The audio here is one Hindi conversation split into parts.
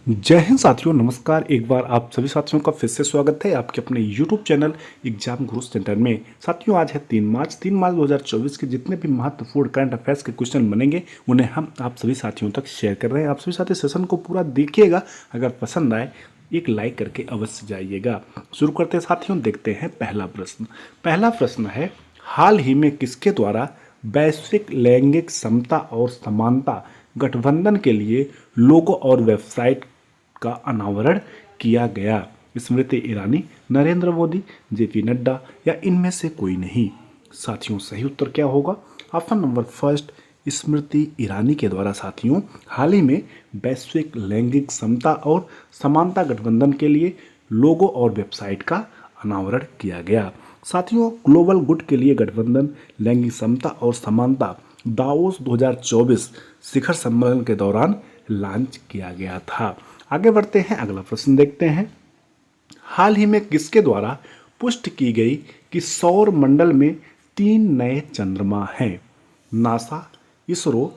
जय हिंद साथियों, नमस्कार। एक बार आप सभी साथियों का फिर से स्वागत है आपके अपने YouTube चैनल एग्जाम गुरु सेंटर में। साथियों, आज है 3 मार्च 2024 के जितने भी महत्वपूर्ण करंट अफेयर्स के क्वेश्चन बनेंगे उन्हें हम आप सभी साथियों तक शेयर कर रहे हैं। आप सभी साथी सेशन को पूरा देखिएगा, अगर पसंद आए एक लाइक करके अवश्य जाइएगा। शुरू करते हैं साथियों, देखते हैं पहला प्रश्न है, हाल ही में किसके द्वारा वैश्विक लैंगिक समता और समानता गठबंधन के लिए लोगो और वेबसाइट का अनावरण किया गया? स्मृति ईरानी, नरेंद्र मोदी, जेपी नड्डा या इनमें से कोई नहीं? साथियों, सही उत्तर क्या होगा? Option number first, Smriti Irani के द्वारा साथियों हाल ही में वैश्विक लैंगिक समता और समानता गठबंधन के लिए लोगो और वेबसाइट का अनावरण किया गया। साथियों, ग्लोबल गुड के लिए गठबंधन लैंगिक समता और समानता दावोस 2024 शिखर सम्मेलन के दौरान लॉन्च किया गया था। आगे बढ़ते हैं, अगला प्रश्न देखते हैं। हाल ही में किसके द्वारा पुष्टि की गई कि सौर मंडल में 3 नए चंद्रमा हैं? नासा, इसरो,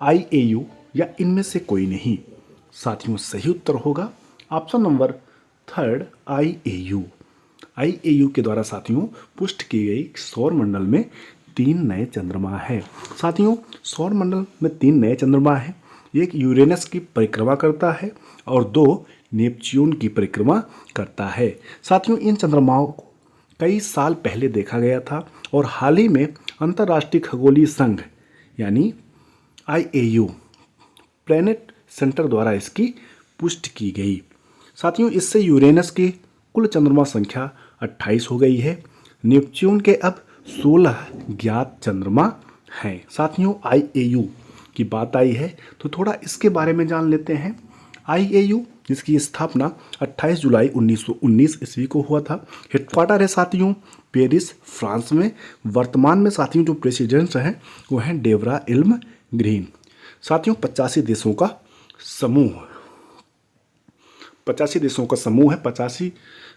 IAU या इनमें से कोई नहीं? साथियों, सही उत्तर होगा ऑप्शन नंबर थर्ड, IAU के द्वारा साथियों पुष्टि की गई सौर मंडल में 3 नए चंद्रमा है। साथियों, सौर मंडल में 3 नए चंद्रमा है। एक यूरेनस की परिक्रमा करता है और 2 नेपच्यून की परिक्रमा करता है। साथियों, इन चंद्रमाओं को कई साल पहले देखा गया था और हाल ही में अंतर्राष्ट्रीय खगोलीय संघ यानी IAU प्लैनेट सेंटर द्वारा इसकी पुष्टि की गई। साथियों, इससे यूरेनस की कुल चंद्रमा संख्या 28 हो गई है। नेपच्यून के अब 16 ज्ञात चंद्रमा हैं। साथियों, IAU की बात आई है तो थोड़ा इसके बारे में जान लेते हैं। IAU जिसकी स्थापना 28 जुलाई 1919 ईस्वी को हुआ था। हेडक्वार्टर है साथियों पेरिस, फ्रांस में। वर्तमान में साथियों जो प्रेसिडेंट्स हैं वो हैं डेवरा इल्म ग्रीन। साथियों, 85 देशों का समूह 85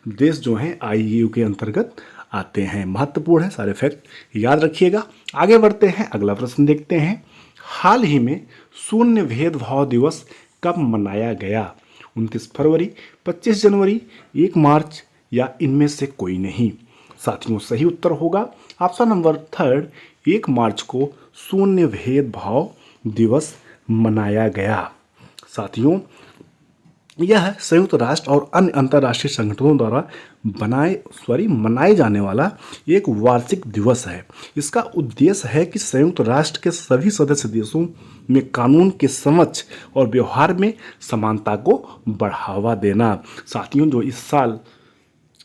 देश जो हैं IAU के अंतर्गत आते हैं। महत्वपूर्ण है, सारे फैक्ट याद रखिएगा। आगे बढ़ते हैं, अगला प्रश्न देखते हैं। हाल ही में शून्य भेदभाव दिवस कब मनाया गया? 29 फरवरी, 25 जनवरी, 1 मार्च या इनमें से कोई नहीं? साथियों, सही उत्तर होगा ऑप्शन नंबर थर्ड, 1 मार्च को शून्य भेदभाव दिवस मनाया गया। साथियों, यह संयुक्त राष्ट्र और अन्य अंतर्राष्ट्रीय संगठनों द्वारा मनाए जाने वाला एक वार्षिक दिवस है। इसका उद्देश्य है कि संयुक्त राष्ट्र के सभी सदस्य देशों में कानून के समझ और व्यवहार में समानता को बढ़ावा देना। साथियों, जो इस साल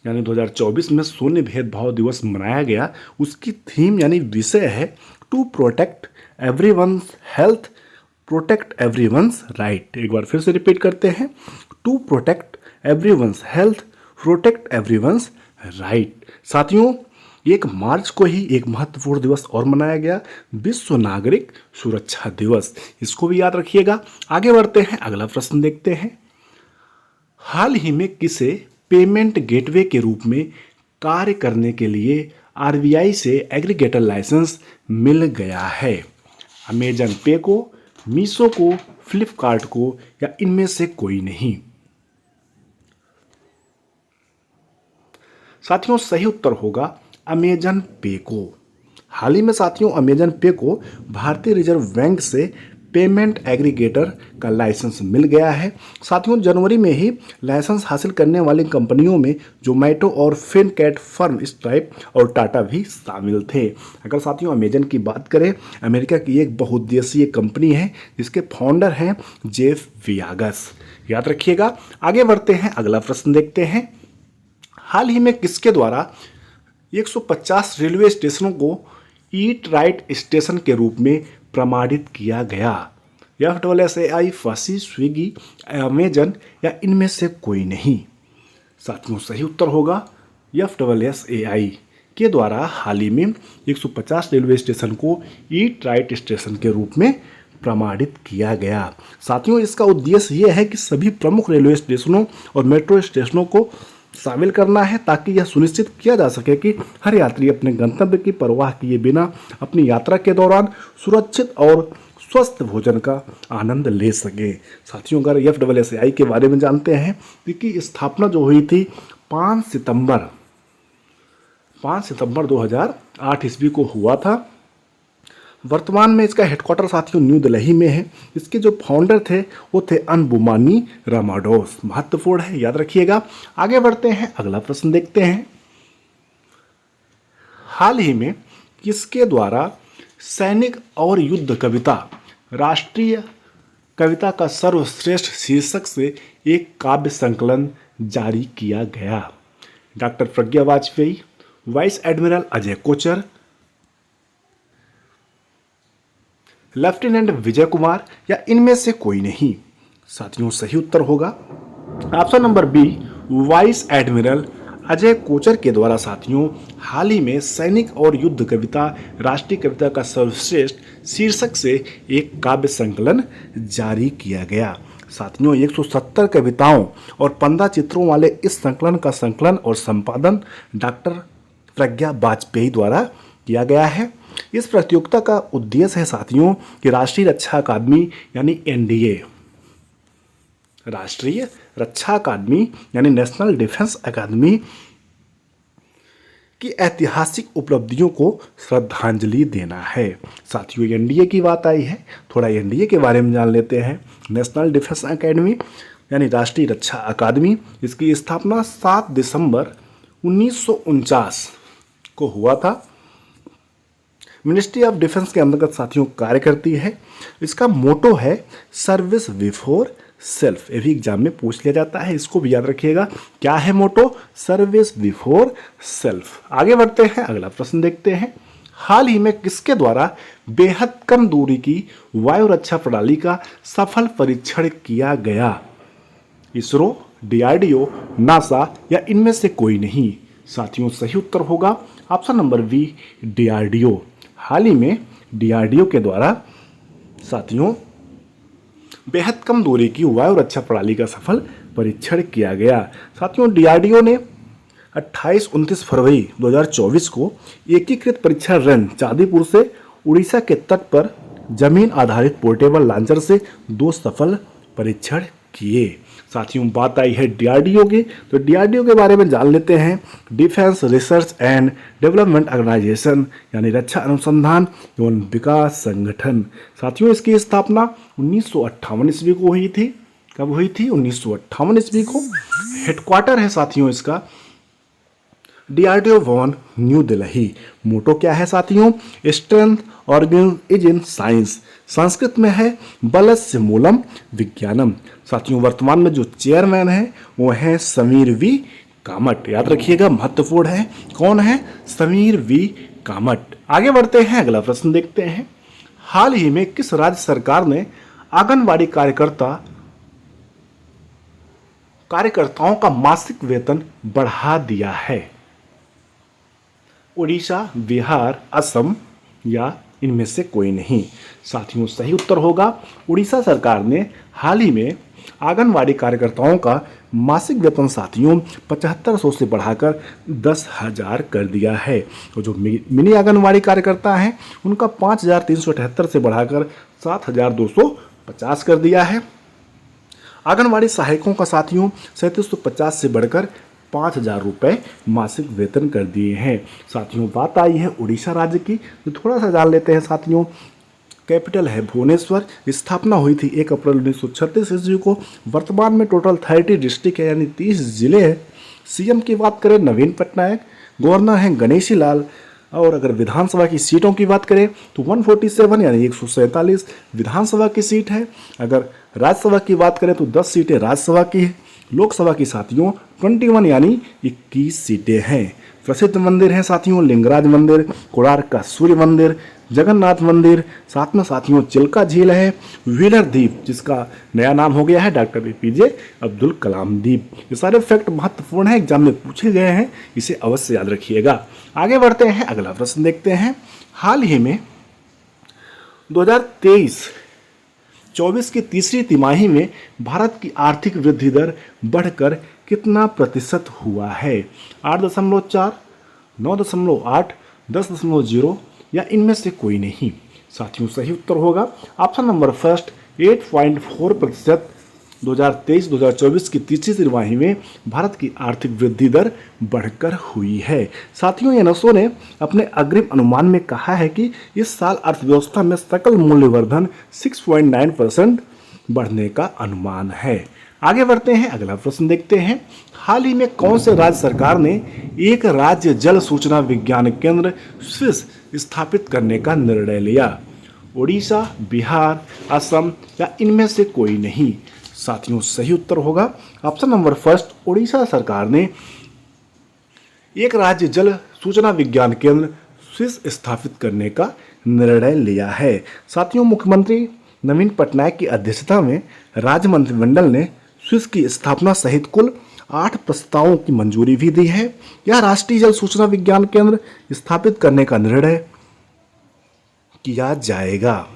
यानी 2024 में शून्य भेदभाव दिवस मनाया गया, उसकी थीम यानी विषय है to protect everyone's health, protect everyone's right. एक बार फिर से रिपीट करते हैं, to protect everyone's health, protect everyone's right. साथियों, 1 मार्च को ही एक महत्वपूर्ण दिवस और मनाया गया, विश्व नागरिक सुरक्षा दिवस। इसको भी याद रखिएगा। आगे बढ़ते हैं, अगला प्रश्न देखते हैं। हाल ही में किसे पेमेंट गेटवे के रूप में कार्य करने के लिए RBI से एग्रीगेटर लाइसेंस मिल गया है? अमेजन पे को, मीशो को, फ्लिपकार्ट को या इनमें से कोई नहीं? साथियों, सही उत्तर होगा अमेजन पे को। हाल ही में साथियों अमेजन पे को भारतीय रिजर्व बैंक से पेमेंट एग्रीगेटर का लाइसेंस मिल गया है। साथियों, जनवरी में ही लाइसेंस हासिल करने वाली कंपनियों में जोमेटो और फिनकैट फर्म, स्ट्राइप और टाटा भी शामिल थे। अगर साथियों अमेजन की बात करें, अमेरिका की एक बहुउद्देशीय कंपनी है जिसके फाउंडर हैं जेफ वियागस। याद रखिएगा। आगे बढ़ते हैं, अगला प्रश्न देखते हैं। हाल ही में किसके द्वारा 150 रेलवे स्टेशनों को ईट राइट स्टेशन के रूप में प्रमाणित किया गया? FSSAI, फसी, स्विगी, अमेजन या इनमें से कोई नहीं? साथियों, सही उत्तर होगा FSSAI के द्वारा हाल ही में 150 रेलवे स्टेशन को ईट राइट स्टेशन के रूप में प्रमाणित किया गया। साथियों, इसका उद्देश्य यह है कि सभी प्रमुख रेलवे स्टेशनों और मेट्रो स्टेशनों को शामिल करना है ताकि यह सुनिश्चित किया जा सके कि हर यात्री अपने गंतव्य की परवाह किए बिना अपनी यात्रा के दौरान सुरक्षित और स्वस्थ भोजन का आनंद ले सकें। साथियों, अगर FSSAI के बारे में जानते हैं, इसकी स्थापना जो हुई थी 5 सितंबर 2008 ईस्वी को हुआ था। वर्तमान में इसका हेडक्वार्टर साथियों न्यू दिल्ली में है। इसके जो फाउंडर थे वो थे अनबुमानी रामाडोस। महत्वपूर्ण है, याद रखिएगा। आगे बढ़ते हैं, अगला प्रश्न देखते हैं। हाल ही में किसके द्वारा सैनिक और युद्ध कविता राष्ट्रीय कविता का सर्वश्रेष्ठ शीर्षक से एक काव्य संकलन जारी किया गया? Doctor Pragya Vajpayee, vice admiral Ajay Kochar, lieutenant Vijay Kumar, या इनमें से कोई नहीं? साथियों, सही उत्तर होगा option number B, vice admiral Ajay Kochar के द्वारा साथियों हाल ही में सैनिक और युद्ध कविता राष्ट्रीय कविता का सर्वश्रेष्ठ शीर्षक से एक काव्य संकलन जारी किया गया। साथियों, 170 कविताओं और 15 चित्रों वाले इस संकलन का संकलन और संपादन डॉक्टर प्रज्ञा वाजपेयी द्वारा किया गया है। इस प्रतियोगिता का उद्देश्य है साथियों कि राष्ट्रीय रक्षा अकादमी यानी NDA, राष्ट्रीय रक्षा अकादमी यानी नेशनल डिफेंस अकादमी की ऐतिहासिक उपलब्धियों को श्रद्धांजलि देना है। साथियों, NDA की बात आई है, थोड़ा NDA के बारे में जान लेते हैं। नेशनल डिफेंस अकादमी यानी राष्ट्रीय रक्षा अकादमी, इसकी स्थापना 7 दिसंबर 1949 को हुआ था। मिनिस्ट्री ऑफ डिफेंस के अंतर्गत साथियों कार्य करती है। इसका मोटो है सर्विस बिफोर सेल्फ। ये भी एग्जाम में पूछ लिया जाता है, इसको भी याद रखिएगा। क्या है मोटो? Service before self. आगे बढ़ते हैं, अगला प्रश्न देखते हैं। हाल ही में किसके द्वारा बेहद कम दूरी की वायु रक्षा प्रणाली का सफल परीक्षण किया गया? इसरो, DRDO, नासा, या इनमें से कोई नहीं? साथियों, सही उत्तर होगा ऑप्शन नंबर बी, DRDO। हाल ही में DRDO के द्वारा साथियों बेहद कम दूरी की वायु रक्षा प्रणाली का सफल परीक्षण किया गया। साथियों, DRDO ने 28-29 फरवरी 2024 को एकीकृत परीक्षण रन चांदीपुर से उड़ीसा के तट पर जमीन आधारित पोर्टेबल लॉन्चर से 2 सफल परीक्षण किए। साथियों, बात आई है DRDO की, तो DRDO के बारे में जान लेते हैं। Defence research and development organisation यानी रक्षा अनुसंधान एवं विकास संगठन। साथियों, इसकी स्थापना 1958 ईस्वी को हुई थी। कब हुई थी? 1958 ईस्वी को। हेडक्वार्टर है साथियों इसका DRDO भवन न्यू दिल्ली। मोटो क्या है साथियों? Strength origins in science. Sanskrit में है बलस्य मूलम विज्ञानम। साथियों, वर्तमान में जो चेयरमैन है वो है समीर V कामत। याद रखिएगा, महत्वपूर्ण है। कौन है? समीर V कामत। आगे बढ़ते हैं, अगला प्रश्न देखते हैं। हाल ही में किस राज्य सरकार ने आंगनबाड़ी कार्यकर्ताओं का मासिक वेतन बढ़ा दिया है? उड़ीसा, बिहार, असम, या इनमें से कोई नहीं? साथियों, सही उत्तर होगा उड़ीसा सरकार ने हाल ही में आंगनबाड़ी कार्यकर्ताओं का मासिक वेतन साथियों 7500 से बढ़ाकर 10,000 कर दिया है। और जो मिनी आंगनबाड़ी कार्यकर्ता हैं उनका 5,378 से बढ़ाकर 7,250 कर दिया है। आंगनबाड़ी सहायकों का साथियों 3750 से बढ़कर 5,000 रुपये मासिक वेतन कर दिए हैं। साथियों, बात आई है उड़ीसा राज्य की, तो थोड़ा सा जान लेते हैं साथियों। कैपिटल है भुवनेश्वर। स्थापना हुई थी 1 अप्रैल 1936 ईस्वी को। वर्तमान में टोटल 30 डिस्ट्रिक्ट है यानी 30 जिले हैं। CM की बात करें नवीन पटनायक, गवर्नर हैं गणेशी लाल। और अगर विधानसभा की सीटों की बात करें तो 147 यानी 147 विधानसभा की सीट है। अगर राज्यसभा की बात करें तो 10 सीटें राज्यसभा की है। लोकसभा की साथियों 21 यानी 21 सीटें हैं। प्रसिद्ध मंदिर हैं साथियों लिंगराज मंदिर, कोणार्क का सूर्य मंदिर, जगन्नाथ मंदिर, साथ में साथियों चिल्का झील है, व्हीलर द्वीप जिसका नया नाम हो गया है डॉक्टर APJ अब्दुल कलाम द्वीप। ये सारे फैक्ट महत्वपूर्ण है, एग्जाम में पूछे गए हैं, इसे अवश्य याद रखिएगा। आगे बढ़ते हैं, अगला प्रश्न देखते हैं। हाल ही में 2023-24 की तीसरी तिमाही में भारत की आर्थिक वृद्धि दर बढ़कर कितना प्रतिशत हुआ है? 8.4, 9.8, 10.0 या इनमें से कोई नहीं? साथियों सही उत्तर होगा ऑप्शन नंबर फर्स्ट 8.4%। 2023-2024 की तीसरी तिमाही में भारत की आर्थिक वृद्धि दर बढ़कर हुई है। साथियों एनएसओ ने अपने अग्रिम अनुमान में कहा है कि इस साल अर्थव्यवस्था में सकल मूल्यवर्धन 6.9% बढ़ने का अनुमान है। आगे बढ़ते हैं, अगला प्रश्न देखते हैं। हाल ही में कौन से राज्य सरकार ने एक राज्य जल सूचना विज्ञान केंद्र स्विस स्थापित करने का निर्णय लिया? ओडिशा, बिहार, असम या इनमें से कोई नहीं? साथियों सही उत्तर होगा ऑप्शन नंबर फर्स्ट, ओडिशा सरकार ने एक राज्य जल सूचना विज्ञान केंद्र स्विस स्थापित करने का निर्णय लिया है। साथियों मुख्यमंत्री नवीन पटनायक की अध्यक्षता में राज्य मंत्रिमंडल ने स्विस की स्थापना सहित कुल 8 प्रस्तावों की मंजूरी भी दी है। यह राष्ट्रीय जल सूचना विज्ञान केंद्र स्थापित करने का निर्णय किया जाएगा।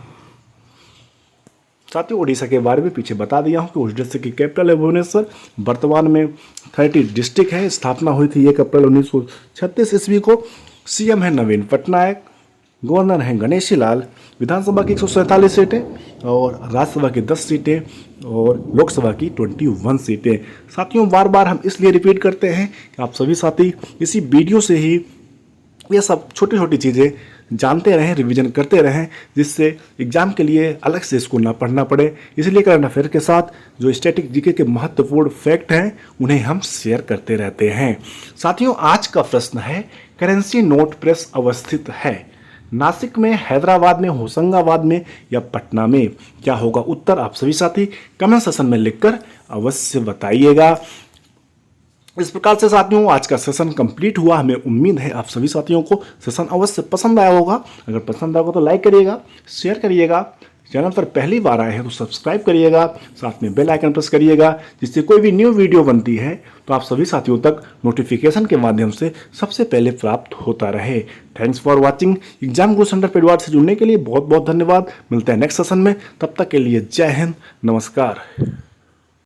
साथियों उड़ीसा के बारे में पीछे बता दिया हूं कि उस डिस्ट्रिक्ट की कैपिटल है भुवनेश्वर। वर्तमान में 30 डिस्ट्रिक्ट है। स्थापना हुई थी 1 अप्रैल 1936 ईस्वी को। सीएम है नवीन पटनायक, गवर्नर हैं गणेशी लाल। विधानसभा की 147 सीटें और राज्यसभा की 10 सीटें और लोकसभा की 21 सीटें। साथियों बार बार हम इसलिए रिपीट करते हैं कि आप सभी साथी इसी वीडियो से ही ये सब छोटी छोटी चीज़ें जानते रहें, रिवीजन करते रहें, जिससे एग्जाम के लिए अलग से इसको ना पढ़ना पड़े। इसलिए करंट अफेयर के साथ जो स्टैटिक जीके के महत्वपूर्ण फैक्ट हैं उन्हें हम शेयर करते रहते हैं। साथियों आज का प्रश्न है, करेंसी नोट प्रेस अवस्थित है नासिक में, हैदराबाद में, होशंगाबाद में या पटना में? क्या होगा उत्तर? आप सभी साथी कमेंट सेक्शन में लिखकर अवश्य बताइएगा। इस प्रकार से साथियों आज का सेशन कंप्लीट हुआ। हमें उम्मीद है आप सभी साथियों को सेशन अवश्य पसंद आया होगा। अगर पसंद आया हो तो लाइक करिएगा, शेयर करिएगा। चैनल पर पहली बार आए हैं तो सब्सक्राइब करिएगा, साथ में बेल आइकन प्रेस करिएगा, जिससे कोई भी न्यू वीडियो बनती है तो आप सभी साथियों तक नोटिफिकेशन के माध्यम से सबसे पहले प्राप्त होता रहे। Thanks for watching. Exam Guru centre परिवार से जुड़ने के लिए बहुत बहुत धन्यवाद। मिलते हैं नेक्स्ट सेशन में, तब तक के लिए जय हिंद, नमस्कार।